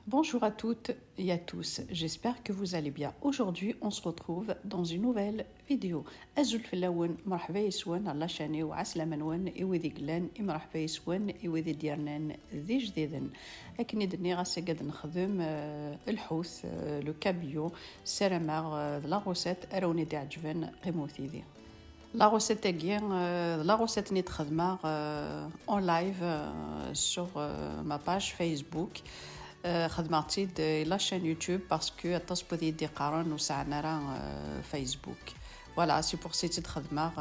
Bonjour à toutes et à tous, j'espère que vous allez bien. Aujourd'hui, on se retrouve dans une nouvelle vidéo. أزول في اللون مرحبا يسوان على شاني وعسلامة نوان إوذي قلان مرحبا يسوان إوذي ديارنان ذي جديدن. أكني دني غاسي قد نخدم الحوث لو كابيو سيراماغ لا غوسيت أروني دي عجبان قيموثي ذي. La recette est bien, la recette n'est en live sur ma page Facebook. خدمتي la chaîne YouTube parce que تصبدي دي قارن وسعنا راه Facebook. Voilà, c'est pour cette خدمة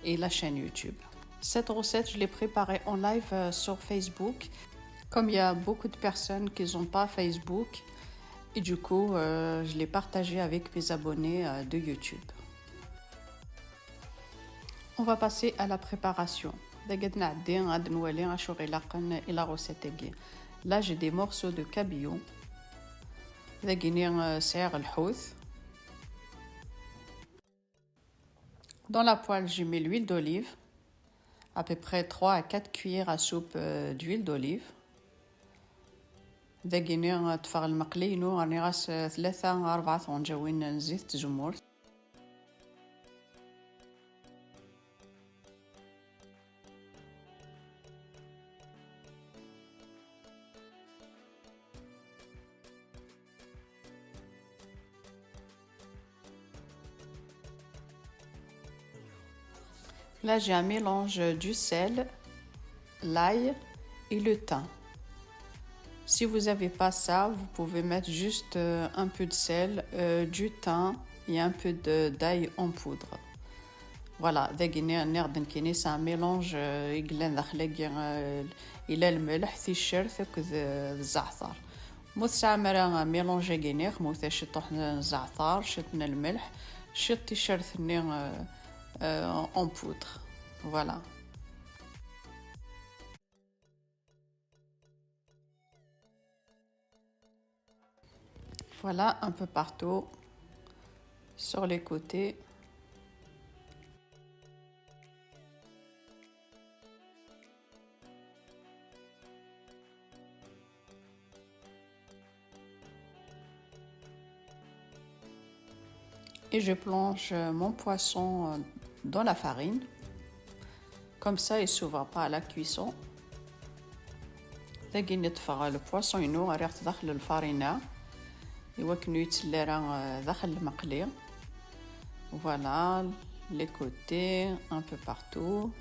et la chaîne YouTube. Cette recette, je l'ai préparée en live sur Facebook. Comme il y a beaucoup de personnes qui n'ont pas Facebook, et du coup, je l'ai partagée avec mes abonnés de YouTube. On va passer à la préparation. Là, j'ai des morceaux de cabillaud. Dans la poêle, j'ai mis l'huile d'olive, à peu près 3 à 4 cuillères à soupe d'huile d'olive. تفرغ المقلي إنه راني غاس 3 4 ثونجاوين زيت زمور. Là, j'ai un mélange du sel, l'ail et le thym. Si vous n'avez pas ça, vous pouvez mettre juste un peu de sel, du thym et un peu d'ail en poudre. Voilà, c'est un mélange il a الملح الشرث الزعتر. مستعمرة ميلانج جينير موثا شطح الزعتر شطنا الملح شطي الشرث en poudre. Voilà. Voilà, un peu partout, sur les côtés. Et je plonge mon poisson dans la farine. Comme ça, il ne s'ouvre pas à la cuisson. Le poisson ينوغ ريحة داخل الفارينة يوكنو يتسلى راه داخل المقلي. Voilà, les côtés, un peu partout.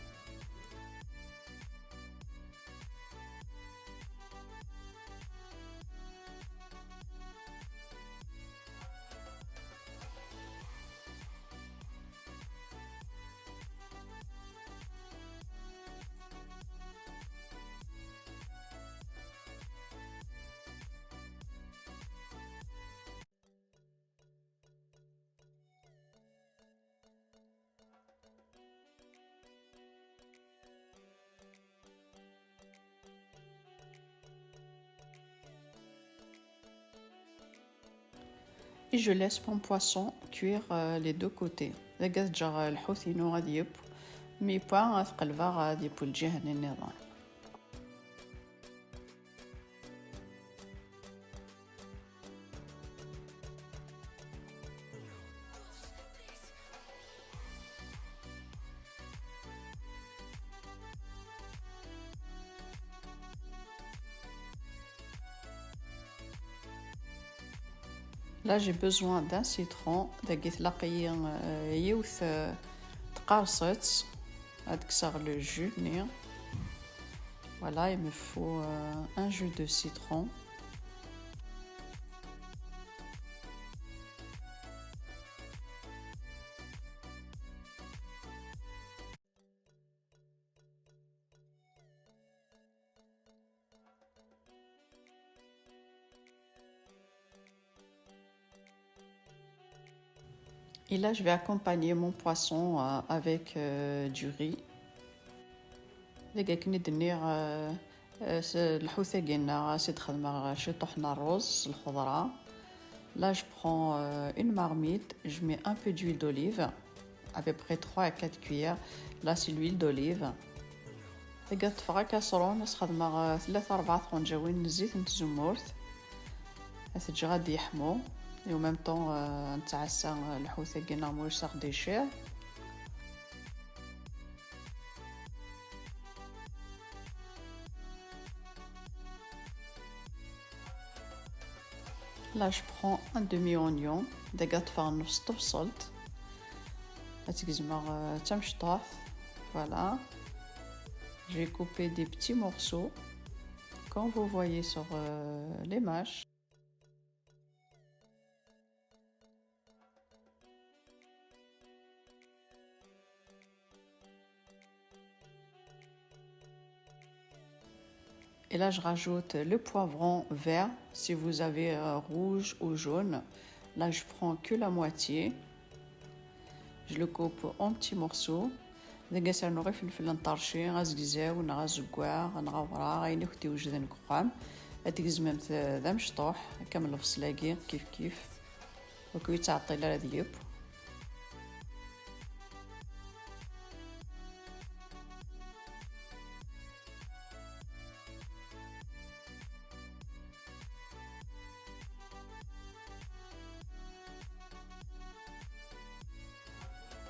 Et je laisse mon poisson cuire les deux côtés. لقيت جا الحوت ينو غادي يب مي با غتقلبها غادي يبو الجهة النظام. Là, j'ai besoin d'un citron. دقيت لاقي يوث تقارصت أدكسر le jus. Voilà, il me faut un jus de citron. Et là, je vais accompagner mon poisson avec du riz. لقيت ندير الحوثة قلنا سي تخدم شطحنا الرز الخضرة. Là, je prends une marmite, je mets un peu d'huile d'olive, à peu près 3 à 4 cuillères. Là, c'est l'huile d'olive. لقيت تفرا كاسرون نستخدم 3 4 طنجاوين زيت الزمورت. هتجي غادي يحمو et en même temps نتعسى الحوت كي نورمال ساغ ديشير. Là, je prends un demi-oignon, des gâteaux farnus stop salt. Voilà. J'ai coupé des petits morceaux, comme vous voyez sur l'image. Et là, je rajoute le poivron vert, si vous avez rouge ou jaune. Là, je prends que la moitié. Je le coupe en petits morceaux. دقا سرنو غير فلفل نطرشي غازكزاو نغازكواع نغاورا غايني كنتي وجدن كخام هاديك زمامت ذا مشطوح كامل الفصلاكي كيف وكوي تعطي لا ديب.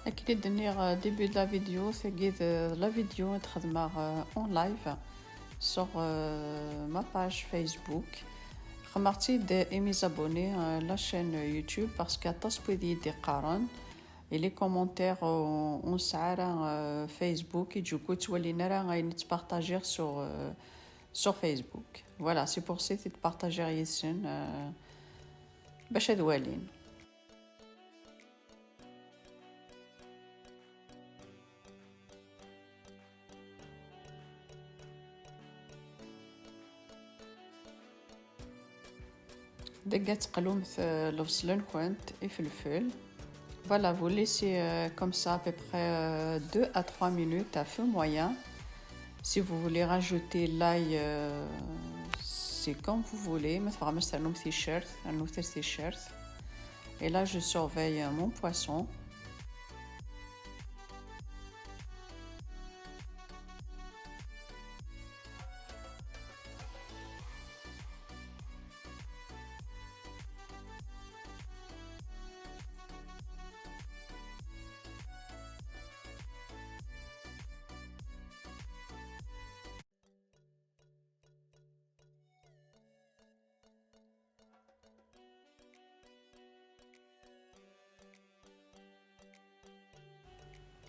أكيد دنيغ ديبي د لا فيديو ثقيد لا فيديو تخدمها اون لايف sur ma page Facebook. Remercie d'aimer abonner la chaîne YouTube parce qu'à taspoudi des قارن et les commentaires on s'arrête Facebook et du coup tu vois les nara غاين تبارطاجير sur Facebook. Voilà, c'est pour ça que tu partager ici باش دوالين. دقة تقلومت البصل نكونت يفلفل. Voilà, vous laissez comme ça à peu près 2 à 3 minutes à feu moyen. Si vous voulez rajouter l'ail, c'est comme vous voulez. Mais vraiment, c'est un t-shirt, un autre t-shirt. Et là, je surveille mon poisson.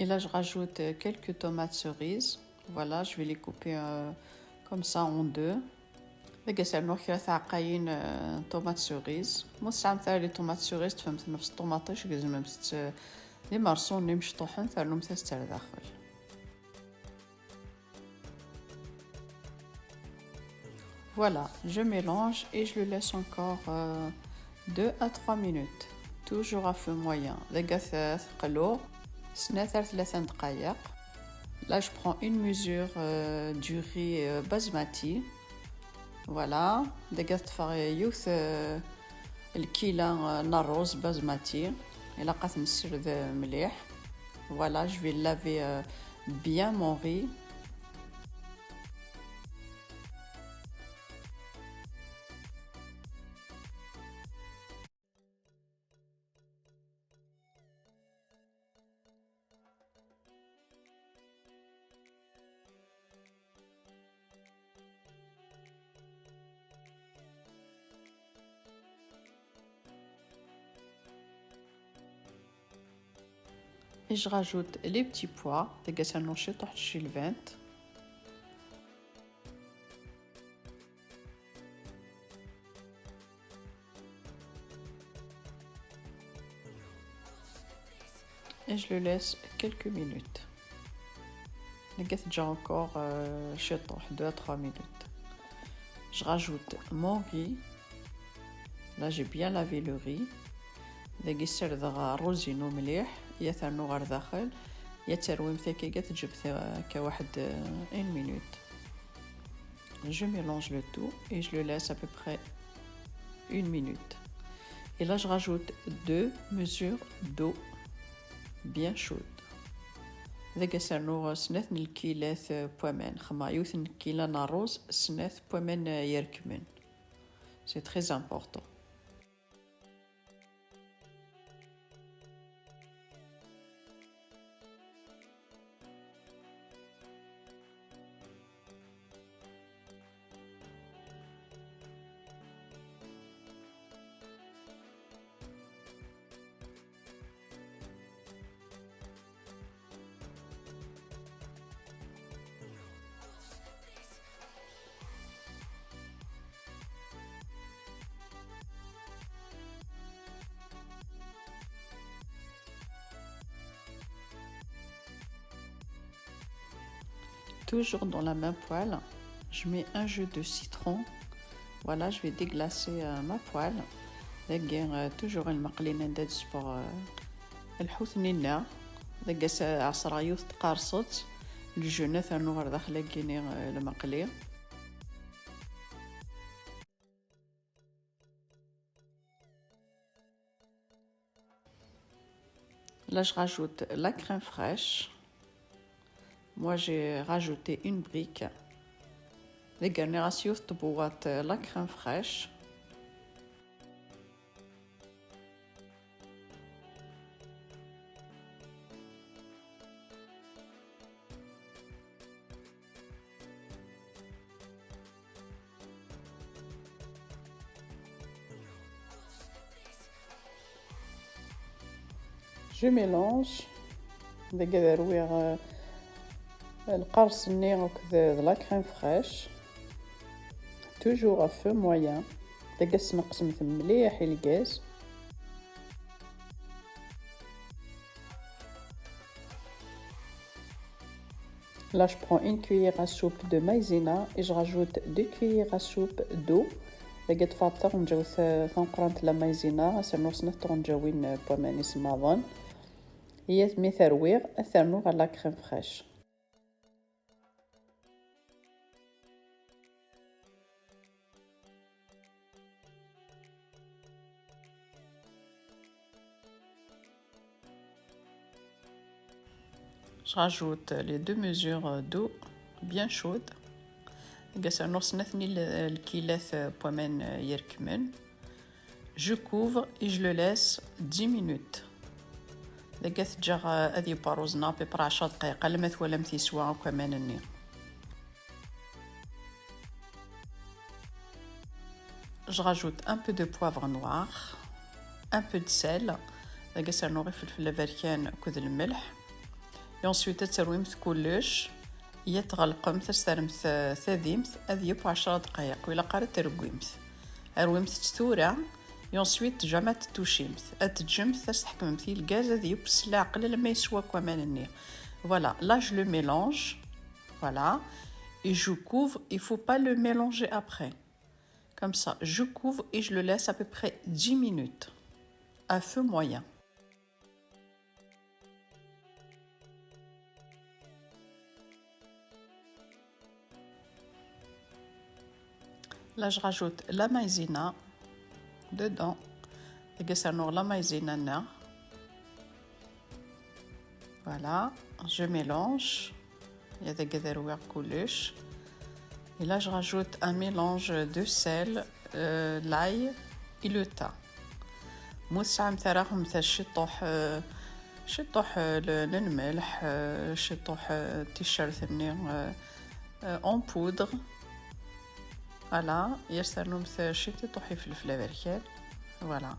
Et là, je rajoute quelques tomates cerises. Voilà, je vais les couper comme ça en deux. دقا سالنو ثلاثة عقاين طوماط سوريز. مو لي طوماط سوريز تفهمت نفس الطوماطيش كزما مست لي مرصون لي مشطوحين ثارلو مثل داخل. Voilà, je mélange et je le laisse encore 2 à 3 minutes. Toujours à feu moyen. دقا ثلاث قلو سنة 3 دقايق. Là, je prends une mesure du riz basmati. Voilà, دقا تفري يوث الكيلة نروز basmati. إلا قات نسرد مليح. Voilà, je vais laver bien mon riz. Et je rajoute les petits pois, دقا سنوشي تحت شي الفانت. Et je le laisse quelques minutes. دقا تجا encore شي طوح 2 à 3 minutes. Je rajoute mon riz. Là, j'ai bien lavé le riz. دقا يسردغ روزينو مليح يا ثانو غير داخل يا ترويم ثاكيكا تجيب كواحد 1 minute. Je mélange le tout et je le laisse à peu près 1 minute. Et là, je rajoute 2 mesures d'eau bien chaude. دقا سرنو سناث الكيلات بومان خما يوثن كيلا ناروز سناث بومان يركمن. C'est très important. toujours dans la même poêle, je mets un jus de citron. Voilà, je vais déglacer ma poêle. toujours المقلي ندز pour الحوت نينا. دقس 10 يوث تقارصت الجنة ثانو غير داخل كيني المقلي. Là, je rajoute la crème fraîche. Moi, j'ai rajouté une brique. Les garnirations de la crème fraîche. Je mélange. القرص النيغ وكذا la crème fraîche. Toujours à feu moyen. دقس نقسم مليح الغاز. Là, je prends une cuillère à soupe de maïzena et je rajoute 2 cuillères à soupe d'eau. لقيت فاطر نجاو ثنقرنت لا مايزينا سنوس نطون جاوين بوماني سماضن هي مي ثرويغ اثرنو على كريم فريش. Je rajoute les 2 mesures d'eau bien chaude. Je couvre et je le laisse 10 minutes. Je rajoute un peu de poivre noir, un peu de sel. Et ensuite تسرويمت كلش يتغلقم تسترمت ثاديمت أذيب 10 دقائق ولا قارت ترويمت أرويمت تثورة. et ensuite جامع تتوشيمت أتجمت تستحكمت الغاز أذيب سلا قليل لما يسوى كمان النير. Voilà, là je le mélange. Voilà, et je couvre. Il faut pas le mélanger après. Comme ça, je couvre et je le laisse à peu près 10 minutes à feu moyen. Là, je rajoute la maïzena dedans. La maïzena. Voilà, je mélange. Il y a des gadarouères couliches. Et là, je rajoute un mélange de sel, l'ail et le thym. موسع متاعهم تاع شطوح الملح شطوح تيشيرت en poudre. Voilà, يرسلهم شتي طحي فلفله بركان. Voilà.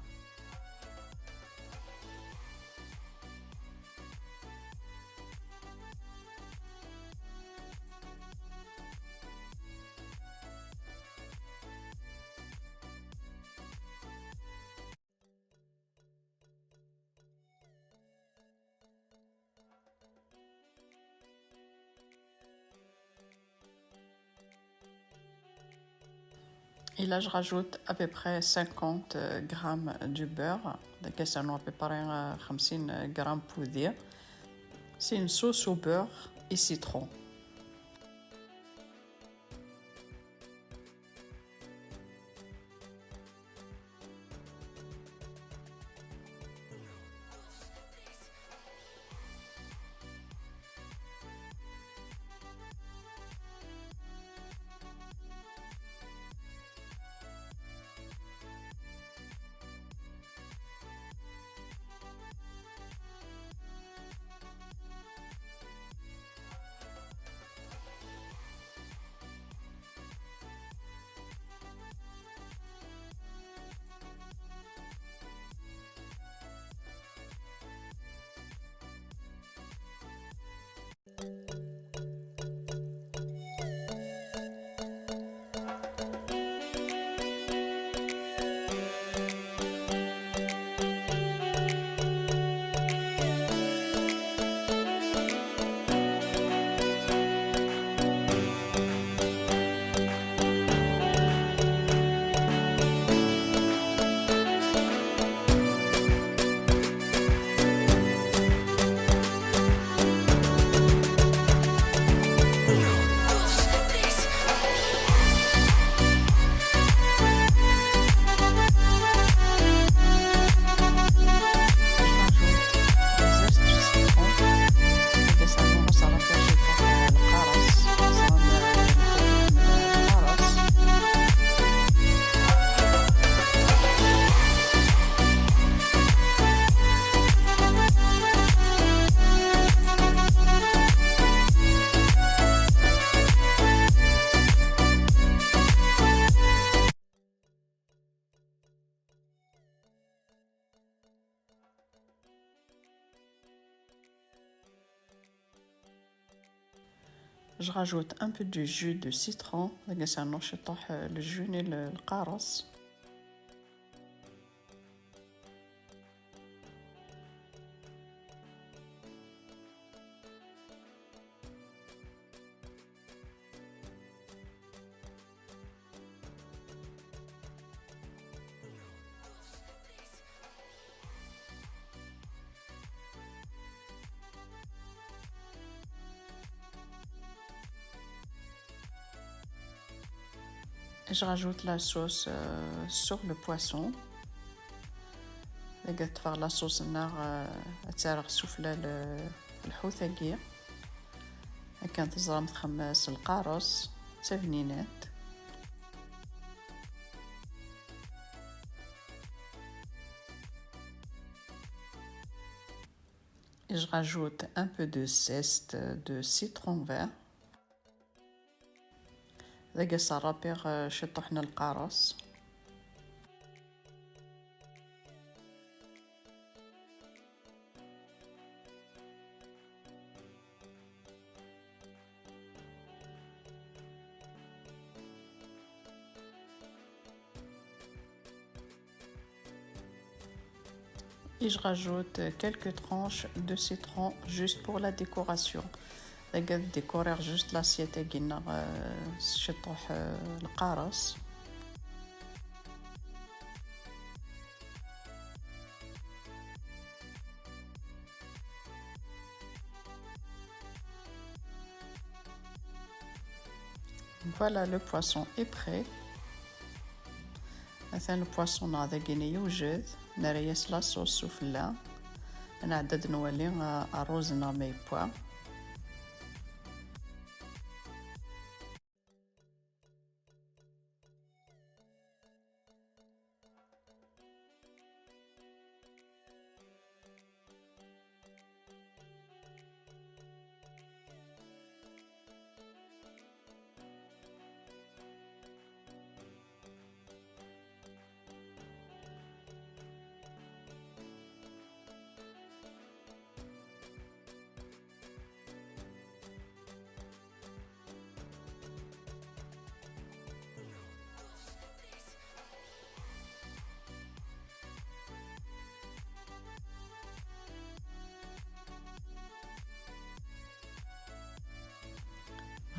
Et là, je rajoute à peu près 50 grammes de beurre. Donc, ça nous à peu près 50 grammes poudre. C'est une sauce au beurre et citron. Je rajoute un peu de jus de citron. Le jus le القارص. Je rajoute la sauce sur le poisson. لقيت تفرغ la sauce النار تسرغ سفلى الحوثقية. كانت تزرم تخمس القارص تبنينات. Je rajoute un peu de zeste de citron vert. ذاك الصرابيغ شطحنا القارص. Et je rajoute quelques tranches de citron juste pour la décoration. لقيت ديكورير جوست لاسيتي كينا شطوح القارص. Voilà, le poisson est prêt. مثلا البواسون هذا كينا يوجد نريس لا صوص سفلى. نعدد نولي أروزنا مي بوا.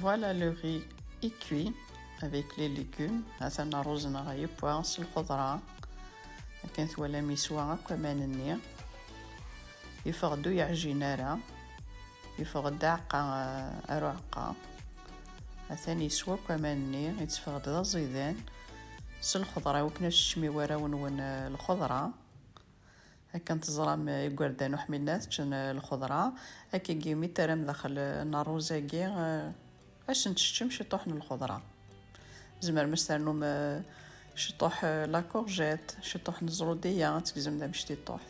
Voilà, le riz est cuit avec les légumes. هذا رزنا غيبوا نص الخضرة. كانت ولا مسوى كمان النير. يفقدوا يعجينا راه. يفقد دعقة أرعقة. ثاني يسوى كمان النير يتفقد ذا زيدان. ص الخضرة وكنا الشمي ورا ونون الخضرة. هكا نتزرم يقردان وحملنات كان الخضرة. هكا كيمي ترم داخل الناروزاكي. باش نتشتم شطوح الخضرة. زمر مثلا شطوح لا كورجيت شطوح الزرودية تكزم دا مشتي طوح.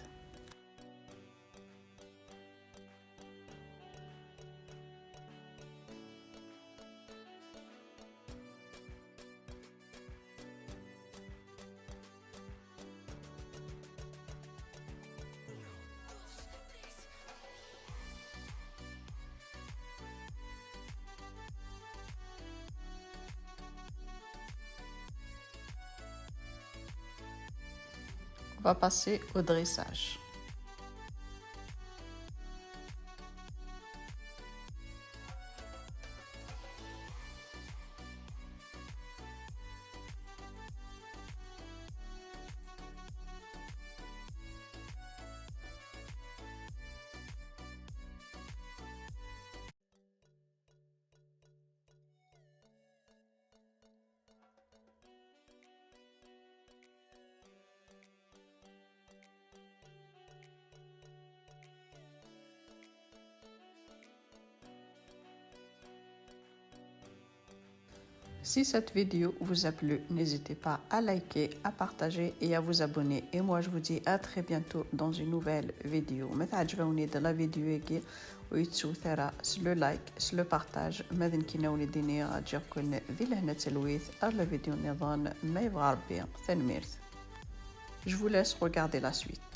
On va passer au dressage. Si cette vidéo vous a plu, n'hésitez pas à liker, à partager et à vous abonner. Et moi, je vous dis à très bientôt dans une nouvelle vidéo. متى عجبوني de la vidéo يجي ويتسو ثرى سلو لايك سلو بارتاج ماذا كيناوني ديني غتجيكم ذي لهنا تلويث أغلى فيديو نظام ما يبغى ربي تنميرت. Je vous laisse regarder la suite.